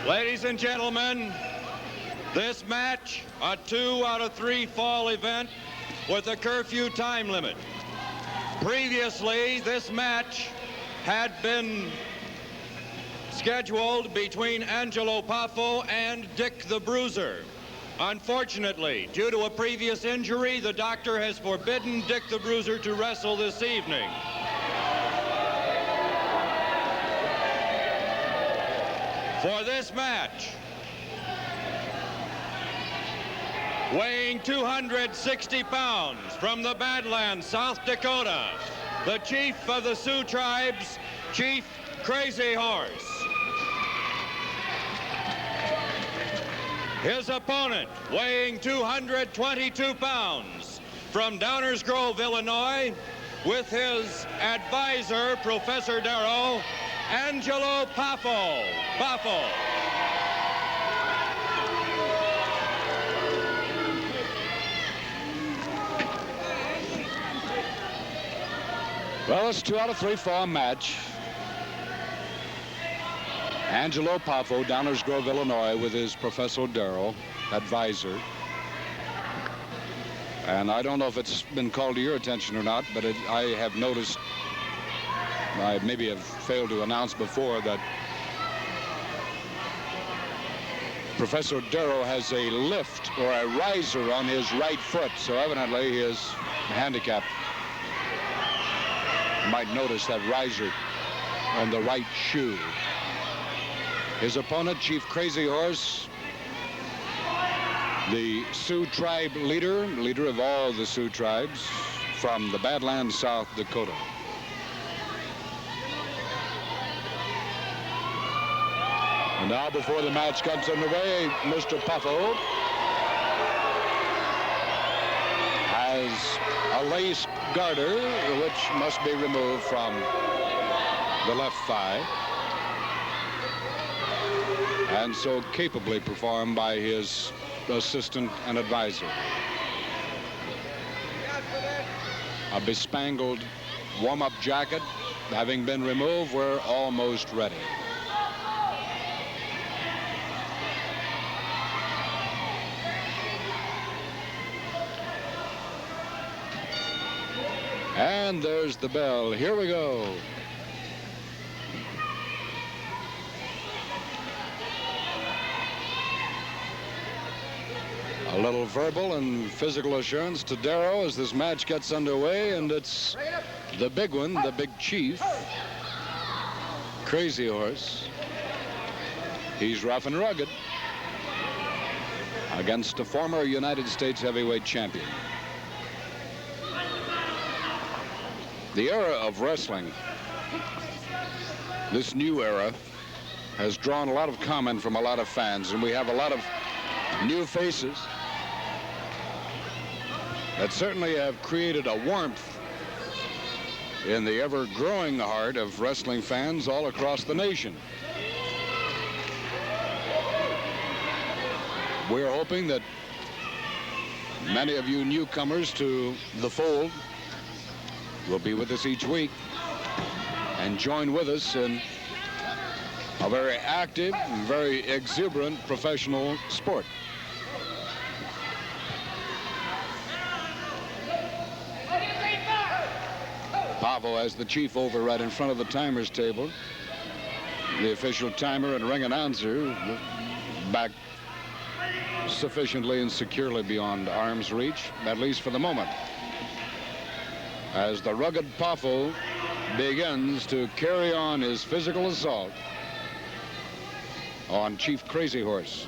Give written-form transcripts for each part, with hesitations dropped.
Ladies and gentlemen, this match, a 2 out of 3 fall event with a curfew time limit. Previously, this match had been scheduled between Angelo Poffo and Dick the Bruiser. Unfortunately, due to a previous injury, the doctor has forbidden Dick the Bruiser to wrestle this evening. For this match, weighing 260 pounds from the Badlands, South Dakota, the chief of the Sioux tribes, Chief Crazy Horse. His opponent, weighing 222 pounds from Downers Grove, Illinois, with his advisor, Professor Darrow, Angelo Poffo. Poffo. Well, it's a 2 out of 3 fall match. Angelo Poffo, Downers Grove, Illinois, with his Professor Darrow, advisor. And I don't know if it's been called to your attention or not, but I have noticed, I maybe have failed to announce before, that Professor Darrow has a lift or a riser on his right foot, so evidently he is handicapped. You might notice that riser on the right shoe. His opponent, Chief Crazy Horse, the Sioux tribe leader of all the Sioux tribes from the Badlands, South Dakota. And now, before the match comes underway, Mr. Poffo has a lace garter, which must be removed from the left thigh, and so capably performed by his assistant and advisor. A bespangled warm-up jacket having been removed, we're almost ready. And there's the bell. Here we go. A little verbal and physical assurance to Darrow as this match gets underway, and it's the big one, the big chief, Crazy Horse. He's rough and rugged against a former United States heavyweight champion. The era of wrestling, this new era, has drawn a lot of comment from a lot of fans, and we have a lot of new faces that certainly have created a warmth in the ever-growing heart of wrestling fans all across the nation. We're hoping that many of you newcomers to the fold will be with us each week and join with us in a very active and very exuberant professional sport. Poffo has the chief over right in front of the timer's table. The official timer and ring announcer back sufficiently and securely beyond arm's reach, at least for the moment, as the rugged Poffo begins to carry on his physical assault on Chief Crazy Horse.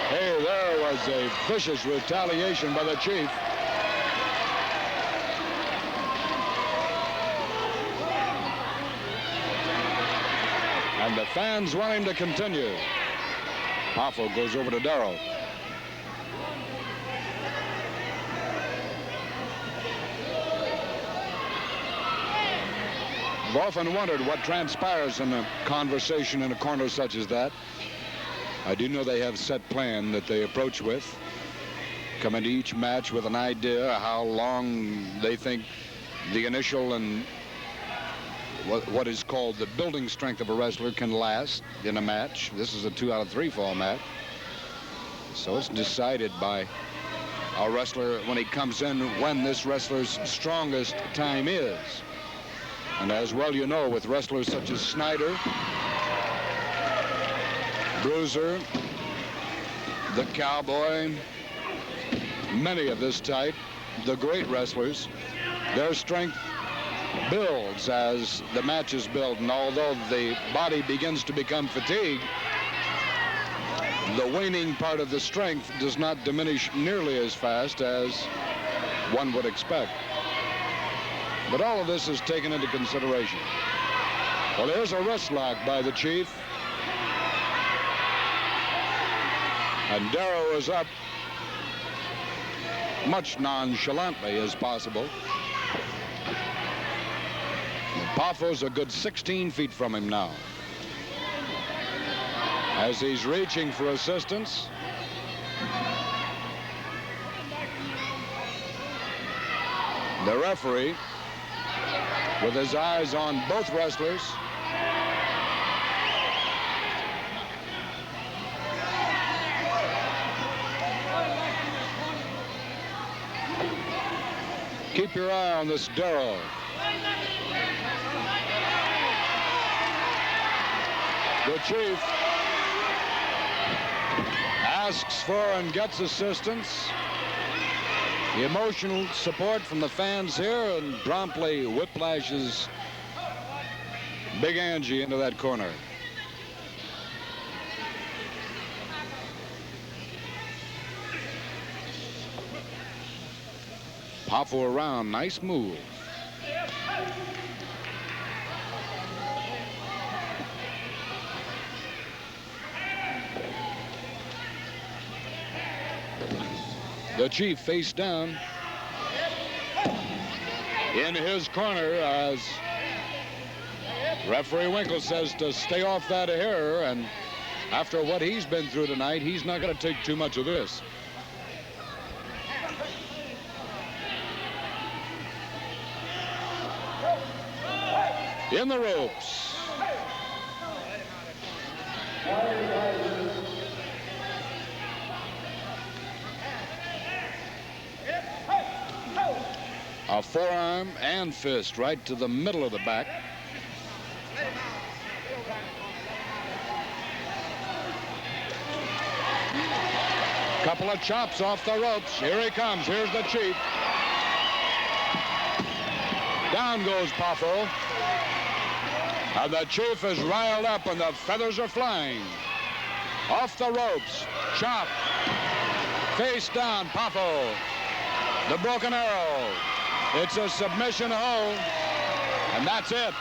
Hey, there was a vicious retaliation by the chief. And the fans want him to continue. Poffo goes over to Darrow. I've often wondered what transpires in a conversation in a corner such as that. I do know they have set plan that they approach with. come into each match with an idea how long they think the initial and what is called the building strength of a wrestler can last in a match. This is a 2 out of 3 fall match. So it's decided by a wrestler when he comes in when this wrestler's strongest time is. And as well you know, with wrestlers such as Snyder, Bruiser, the Cowboy, many of this type, the great wrestlers, their strength builds as the matches build. And although the body begins to become fatigued, the waning part of the strength does not diminish nearly as fast as one would expect. But all of this is taken into consideration. Well, here's a wrist lock by the Chief. And Darrow is up much nonchalantly as possible. Poffo's a good 16 feet from him now. As he's reaching for assistance, the referee, with his eyes on both wrestlers, keep your eye on this Darrow. The Chief asks for and gets assistance. The emotional support from the fans here, and promptly whiplashes Big Angie into that corner. Poffo around, nice move. The Chief face down in his corner as referee Winkle says to stay off that hair, and after what he's been through tonight, he's not going to take too much of this. In the ropes. A forearm and fist right to the middle of the back. Couple of chops off the ropes. Here he comes. Here's the Chief. Down goes Poffo. And the Chief is riled up and the feathers are flying. Off the ropes. Chop. Face down, Poffo. The broken arrow. It's a submission hold, and that's it.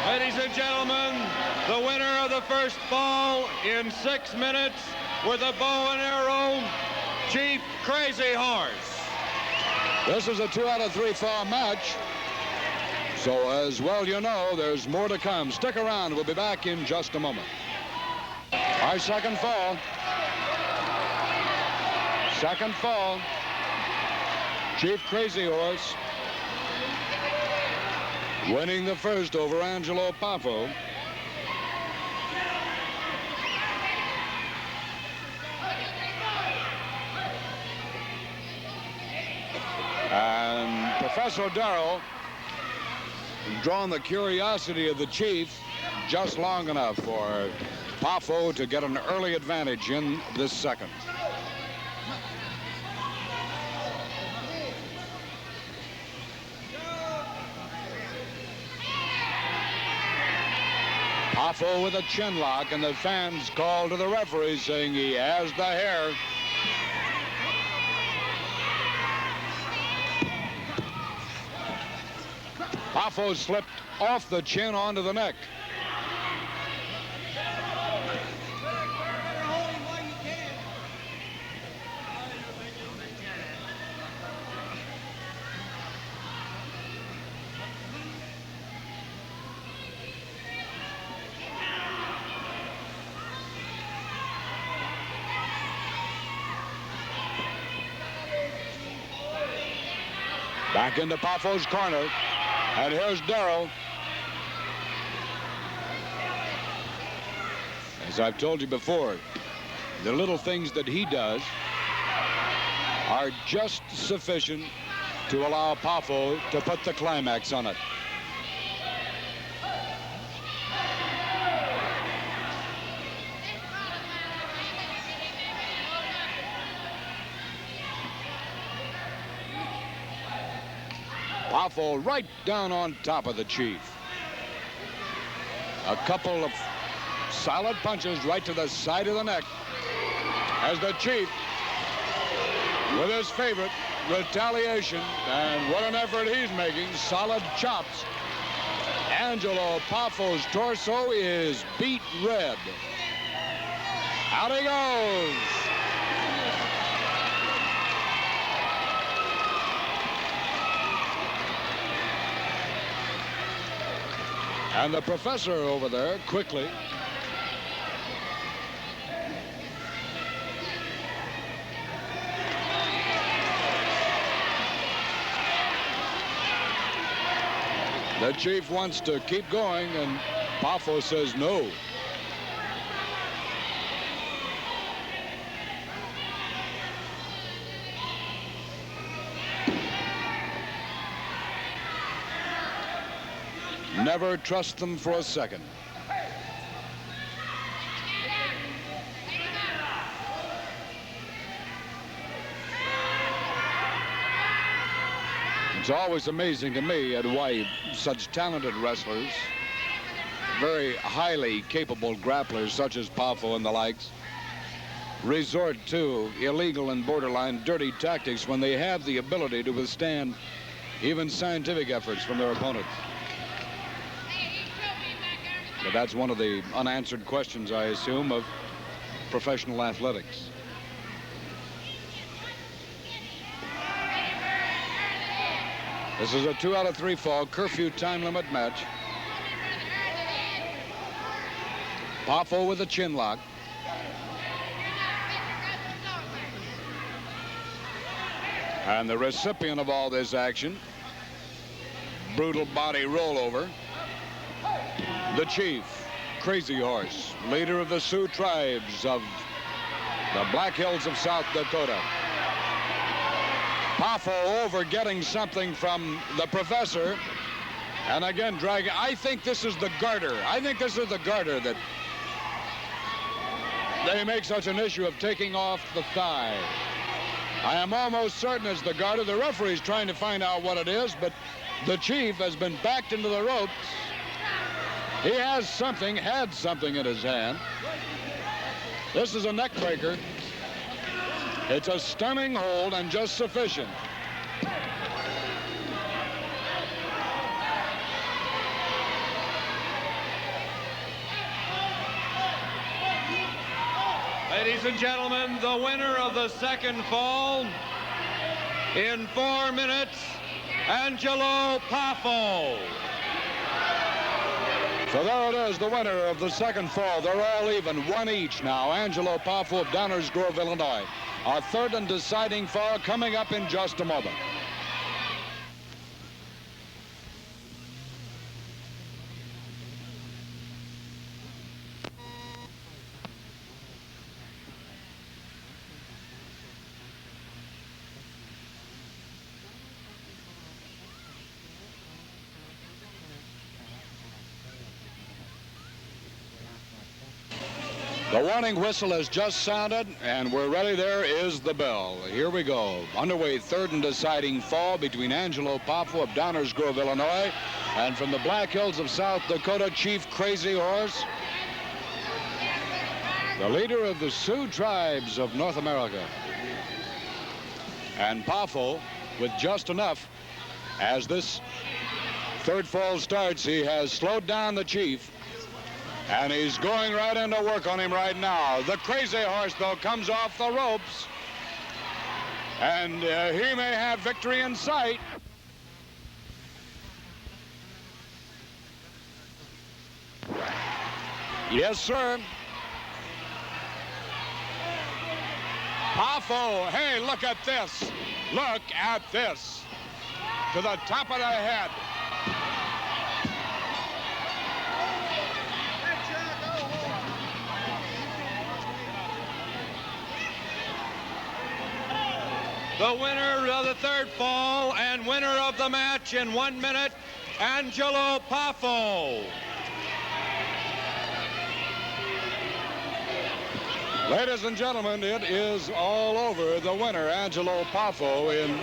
Ladies and gentlemen, the winner of the first fall in 6 minutes with a bow and arrow, Chief Crazy Horse. This is a 2 out of 3 fall match. So as well you know, there's more to come. Stick around. We'll be back in just a moment. Our second fall. Second fall. Chief Crazy Horse winning the first over Angelo Poffo. And Professor Darrow drawn the curiosity of the Chief just long enough for Poffo to get an early advantage in this second. Poffo with a chin lock, and the fans call to the referee saying he has the hair. Poffo slipped off the chin onto the neck. Back into Poffo's corner. And here's Darrell. As I've told you before, the little things that he does are just sufficient to allow Poffo to put the climax on it. Poffo right down on top of the Chief. A couple of solid punches right to the side of the neck as the Chief, with his favorite, retaliation, and what an effort he's making, solid chops. Angelo Poffo's torso is beat red. Out he goes. And the professor over there quickly the Chief wants to keep going, and Poffo says no. Never trust them for a second. It's always amazing to me at why such talented wrestlers, very highly capable grapplers such as Poffo and the likes, resort to illegal and borderline dirty tactics when they have the ability to withstand even scientific efforts from their opponents. But that's one of the unanswered questions, I assume, of professional athletics. This is a 2 out of 3 fall curfew time limit match. Poffo with a chin lock. And the recipient of all this action, brutal body rollover, the Chief, Crazy Horse, leader of the Sioux tribes of the Black Hills of South Dakota. Poffo over getting something from the professor, and again dragging. I think this is the garter. I think this is the garter that they make such an issue of taking off the thigh. I am almost certain it's the garter. The referee's trying to find out what it is, but the Chief has been backed into the ropes. He has something, had something in his hand. This is a neck breaker. It's a stunning hold and just sufficient. Ladies and gentlemen, the winner of the second fall in 4 minutes, Angelo Poffo. So there it is, the winner of the second fall. They're all even, one each now. Angelo Poffo of Downers Grove, Illinois. Our third and deciding fall coming up in just a moment. The warning whistle has just sounded, and we're ready. There is the bell. Here we go. Underway, third and deciding fall between Angelo Poffo of Downers Grove, Illinois, and from the Black Hills of South Dakota, Chief Crazy Horse, the leader of the Sioux tribes of North America. And Poffo, with just enough, as this third fall starts, he has slowed down the Chief. And he's going right into work on him right now. The Crazy Horse, though, comes off the ropes. And he may have victory in sight. Yes, sir. Poffo, hey, look at this. Look at this. to the top of the head. The winner of the third fall and winner of the match in 1 minute, Angelo Poffo. Ladies and gentlemen, it is all over. The winner, Angelo Poffo, in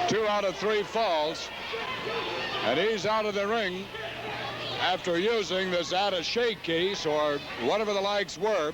2 out of 3 falls. And he's out of the ring after using this attaché case or whatever the lights were